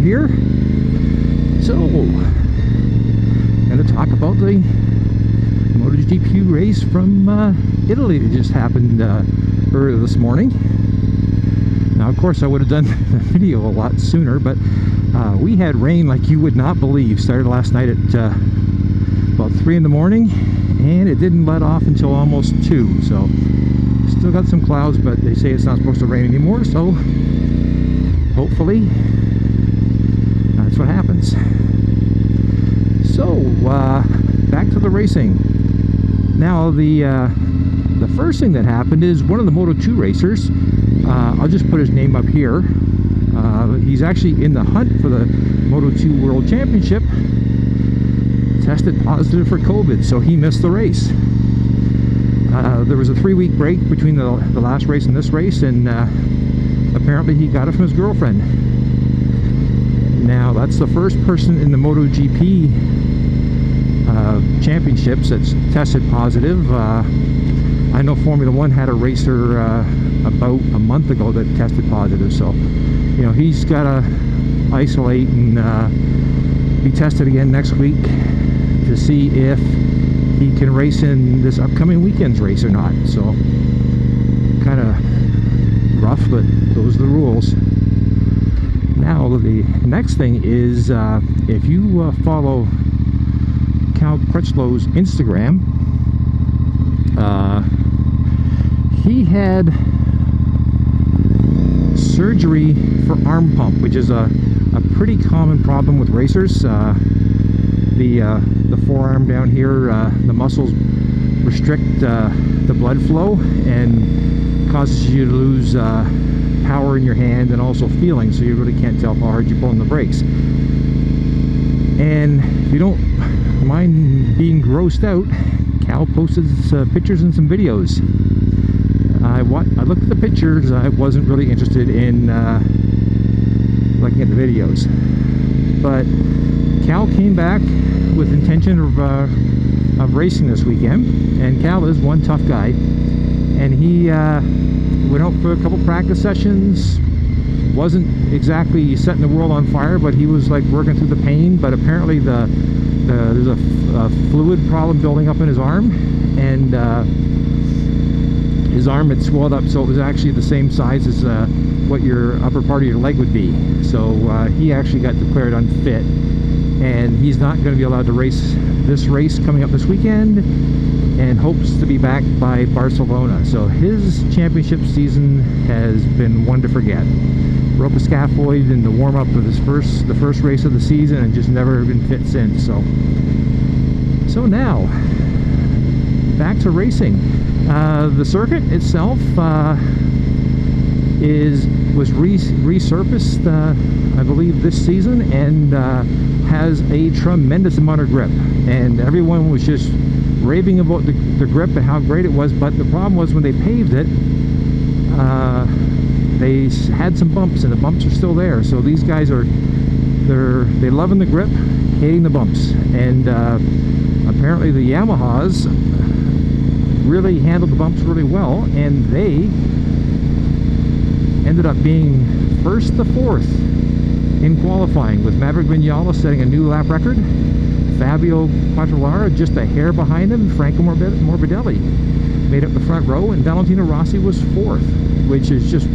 here. So, going to talk about the MotoGP race from Italy that just happened earlier this morning. Now, of course, I would have done the video a lot sooner, but we had rain like you would not believe. Started last night at about 3 in the morning, and it didn't let off until almost 2. So, still got some clouds, but they say it's not supposed to rain anymore. So, hopefully, that's what happens. So, back to the racing. Now, the first thing that happened is one of the Moto2 racers. I'll just put his name up here. He's actually in the hunt for the Moto2 World Championship. Tested positive for COVID, so he missed the race. There was a 3-week break between the last race and this race, and apparently he got it from his girlfriend. Now, that's the first person in the MotoGP championships that's tested positive. I know Formula One had a racer about a month ago that tested positive, so you know he's got to isolate and be tested again next week to see if he can race in this upcoming weekend's race or not. So kind of rough, but those are the rules. Now the next thing is if you follow Cal Crutchlow's Instagram, he had surgery for arm pump, which is a pretty common problem with racers. The forearm down here, the muscles restrict the blood flow and causes you to lose power in your hand and also feeling, so you really can't tell how hard you're pulling the brakes. And if you don't mind being grossed out, Cal posted some pictures and some videos. I looked at the pictures. I wasn't really interested in looking at the videos, but Cal came back with intention of racing this weekend, and Cal is one tough guy, and he went out for a couple practice sessions. Wasn't exactly setting the world on fire, but he was like working through the pain. But apparently there's a fluid problem building up in his arm, and his arm had swelled up, so it was actually the same size as what your upper part of your leg would be. So he actually got declared unfit, and he's not going to be allowed to race this race coming up this weekend, and hopes to be back by Barcelona. So his championship season has been one to forget. Broke a scaphoid in the warm-up of the first race of the season, and just never been fit since. So now back to racing. The circuit itself was resurfaced, I believe, this season, and has a tremendous amount of grip. And everyone was just raving about the grip and how great it was. But the problem was when they paved it, they had some bumps, and the bumps are still there. So these guys they're loving the grip, hating the bumps. And apparently the Yamahas really handled the bumps really well, and they ended up being 1st to 4th in qualifying, with Maverick Vinales setting a new lap record, Fabio Quartararo just a hair behind him, Franco Morbidelli made up the front row, and Valentino Rossi was 4th, which is just,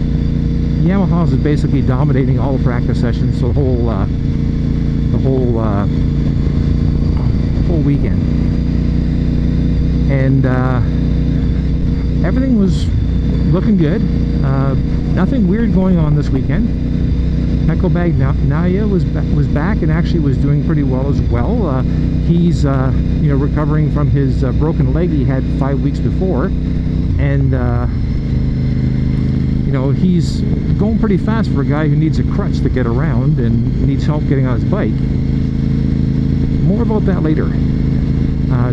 Yamaha's is basically dominating all the practice sessions, so the whole weekend. And everything was looking good. Nothing weird going on this weekend. Pecco Bagnaia was back and actually was doing pretty well as well. He's recovering from his broken leg he had 5 weeks before, and he's going pretty fast for a guy who needs a crutch to get around and needs help getting on his bike. More about that later.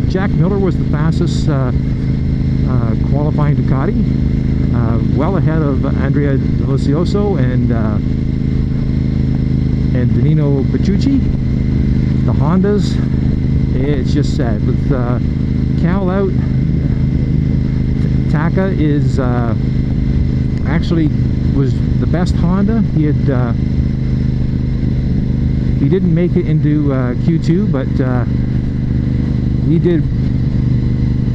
Jack Miller was the fastest qualifying Ducati, well ahead of Andrea Dovizioso and Danilo Petrucci. The Hondas, it's just sad. With Cal out, Taka is actually was the best Honda. He had He didn't make it into Q2, but he did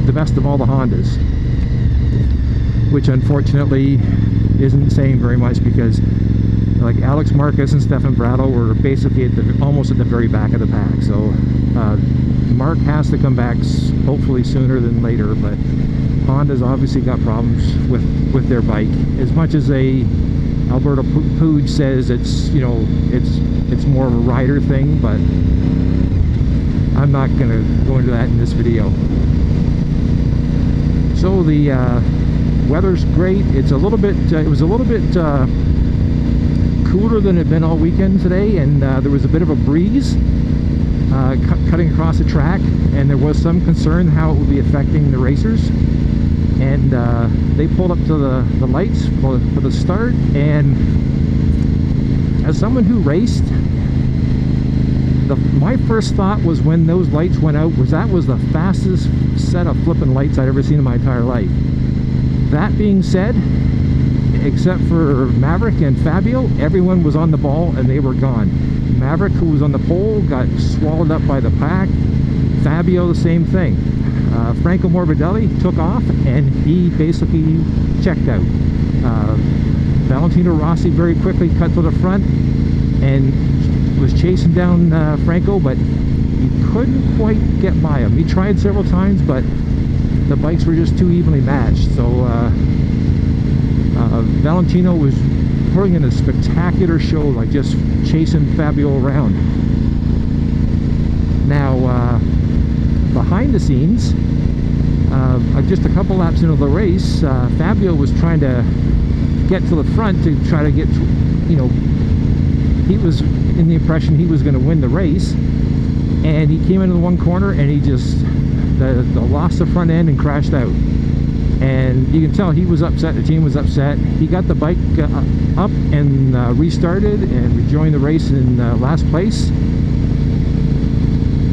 the best of all the Hondas, which unfortunately isn't saying very much, because like Alex Marquez and Stefan Bradl were basically almost at the very back of the pack. So Mark has to come back hopefully sooner than later, but Honda's obviously got problems with their bike. As much as Alberto Puig says it's, you know, it's more of a rider thing, but I'm not gonna go into that in this video. So the weather's great. It's a little bit it was a little bit cooler than it had been all weekend today, and there was a bit of a breeze cutting across the track, and there was some concern how it would be affecting the racers. And they pulled up to the lights for the start, and as someone who raced, my first thought was when those lights went out was that was the fastest set of flipping lights I'd ever seen in my entire life. That being said, except for Maverick and Fabio, everyone was on the ball and they were gone. Maverick, who was on the pole, got swallowed up by the pack. Fabio, the same thing. Franco Morbidelli took off and he basically checked out. Valentino Rossi very quickly cut to the front and was chasing down Franco, but he couldn't quite get by him. He tried several times, but the bikes were just too evenly matched. So Valentino was putting in a spectacular show, like just chasing Fabio around. Now, behind the scenes, just a couple laps into the race, Fabio was trying to get to the front to try to get, you know, he was in the impression he was going to win the race, and he came into the one corner and he just lost the front end and crashed out. And you can tell he was upset, the team was upset. He got the bike up and restarted and rejoined the race in last place.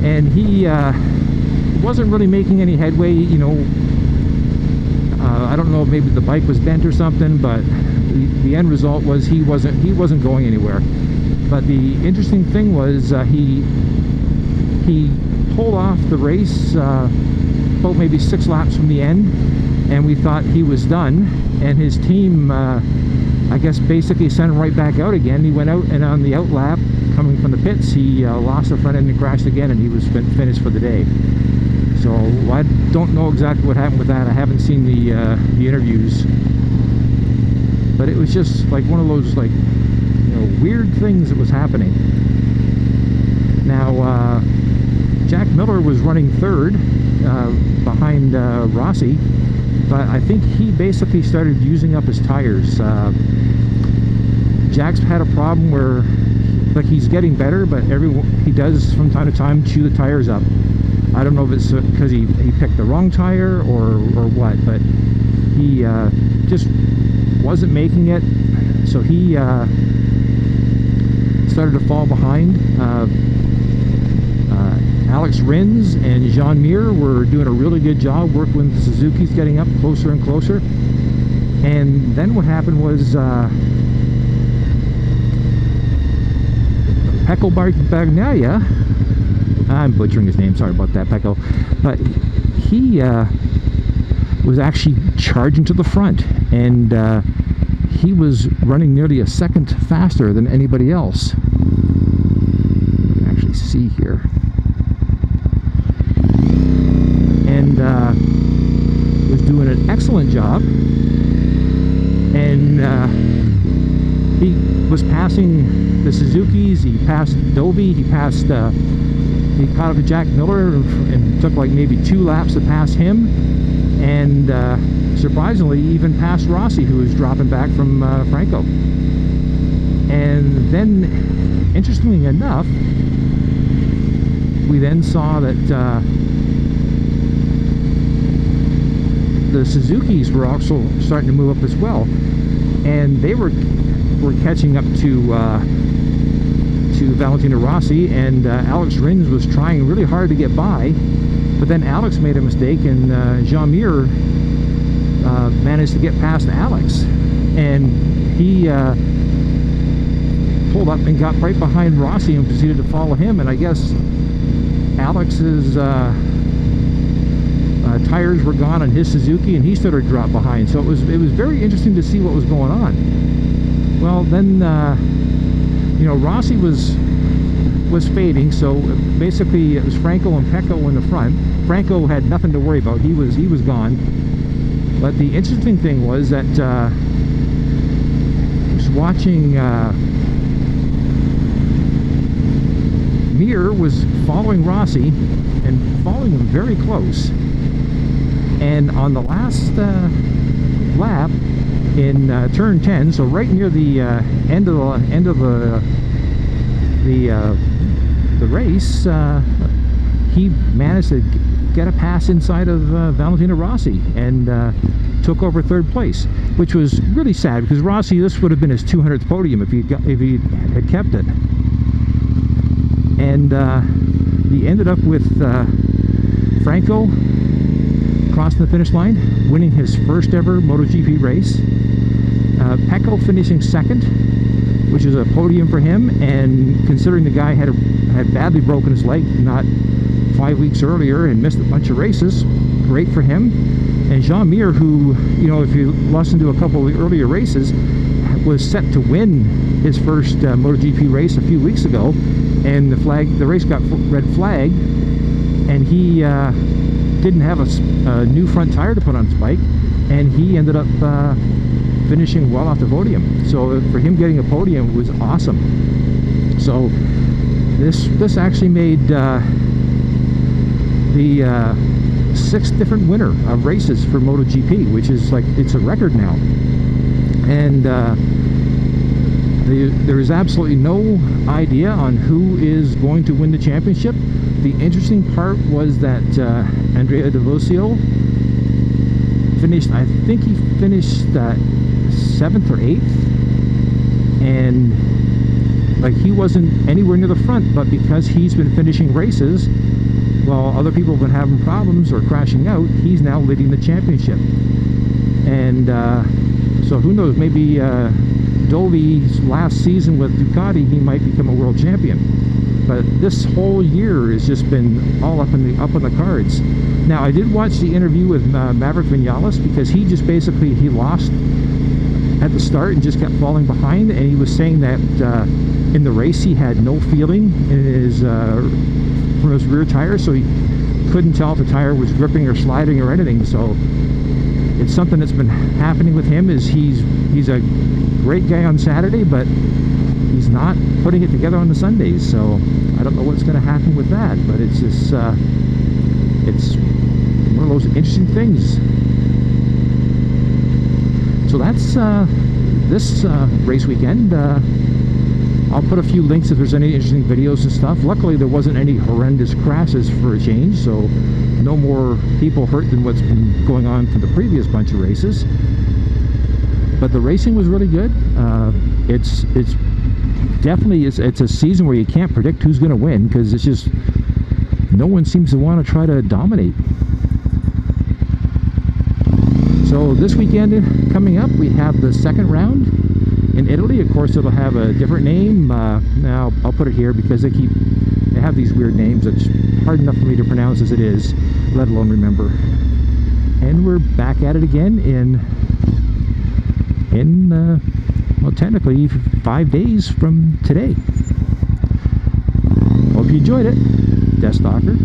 And he wasn't really making any headway, you know. I don't know if maybe the bike was bent or something, but the end result was he wasn't going anywhere. But the interesting thing was he pulled off the race about maybe 6 laps from the end, and we thought he was done, and his team I guess basically sent him right back out again. He went out, and on the out lap coming from the pits, he lost the front end and crashed again, and he was finished for the day. So I don't know exactly what happened with that. I haven't seen the interviews, but it was just like one of those, like, you know, weird things that was happening. Now Jack Miller was running third behind Rossi, but I think he basically started using up his tires. Jack's had a problem where, like, he's getting better, but he does from time to time chew the tires up. I don't know if it's because he picked the wrong tire or what, but he just wasn't making it, so he started to fall behind. Alex Rins and Jean Mir were doing a really good job working with the Suzuki's, getting up closer and closer. And then what happened was Pecco Bagnaia, I'm butchering his name, sorry about that, Pecco, but he was actually charging to the front, and he was running nearly a second faster than anybody else. You can actually see here. And was doing an excellent job, and he was passing the Suzuki's, he passed Dovey, he caught up to Jack Miller and took like maybe 2 laps to pass him, and surprisingly even passed Rossi, who was dropping back from Franco. And then, interestingly enough, we then saw that the Suzuki's were also starting to move up as well, and they were catching up to Valentino Rossi, and Alex Rins was trying really hard to get by, but then Alex made a mistake, and Jean Mir managed to get past Alex, and he pulled up and got right behind Rossi and proceeded to follow him, and I guess Alex's tires were gone on his Suzuki, and he started to drop behind. So it was very interesting to see what was going on. Well, then you know, Rossi was fading, so basically it was Franco and Pecco in the front. Franco had nothing to worry about; he was gone. But the interesting thing was that I was watching. Mir was following Rossi and following him very close, and on the last lap in turn 10, so right near the end of the race, he managed to get a pass inside of Valentino Rossi and took over third place, which was really sad because Rossi, this would have been his 200th podium if he had kept it. And he ended up with Franco crossing the finish line, winning his first ever MotoGP race. Pecco finishing second, which is a podium for him, and considering the guy had badly broken his leg not 5 weeks earlier and missed a bunch of races, great for him. And Jean Mir, who, you know, if you listen to a couple of the earlier races, was set to win his first MotoGP race a few weeks ago, and the race got red flagged, and he didn't have a new front tire to put on his bike, and he ended up finishing well off the podium. So for him, getting a podium was awesome. So this actually made the 6th different winner of races for MotoGP, which is like, it's a record now. And there is absolutely no idea on who is going to win the championship. The interesting part was that Andrea Dovizioso finished, I think he finished 7th or 8th, and like, he wasn't anywhere near the front, but because he's been finishing races while other people have been having problems or crashing out, he's now leading the championship. And so who knows, maybe Dovi's last season with Ducati, he might become a world champion. But this whole year has just been all up on the cards. Now, I did watch the interview with Maverick Vinales, because he just basically, he lost at the start and just kept falling behind, and he was saying that in the race he had no feeling in his from his rear tire, so he couldn't tell if the tire was gripping or sliding or anything. So it's something that's been happening with him, is he's a great guy on Saturday, but he's not putting it together on the Sundays. So I don't know what's going to happen with that, but it's just it's one of those interesting things. So that's this race weekend. I'll put a few links if there's any interesting videos and stuff. Luckily, there wasn't any horrendous crashes for a change, so no more people hurt than what's been going on for the previous bunch of races. But the racing was really good. It's definitely, it's a season where you can't predict who's going to win, because it's just, no one seems to want to try to dominate. So this weekend coming up, we have the second round in Italy. Of course, it'll have a different name. Now I'll put it here because they have these weird names. It's hard enough for me to pronounce as it is, let alone remember. And we're back at it again in well, technically 5 days from today. Hope you enjoyed it. DeathsStalker.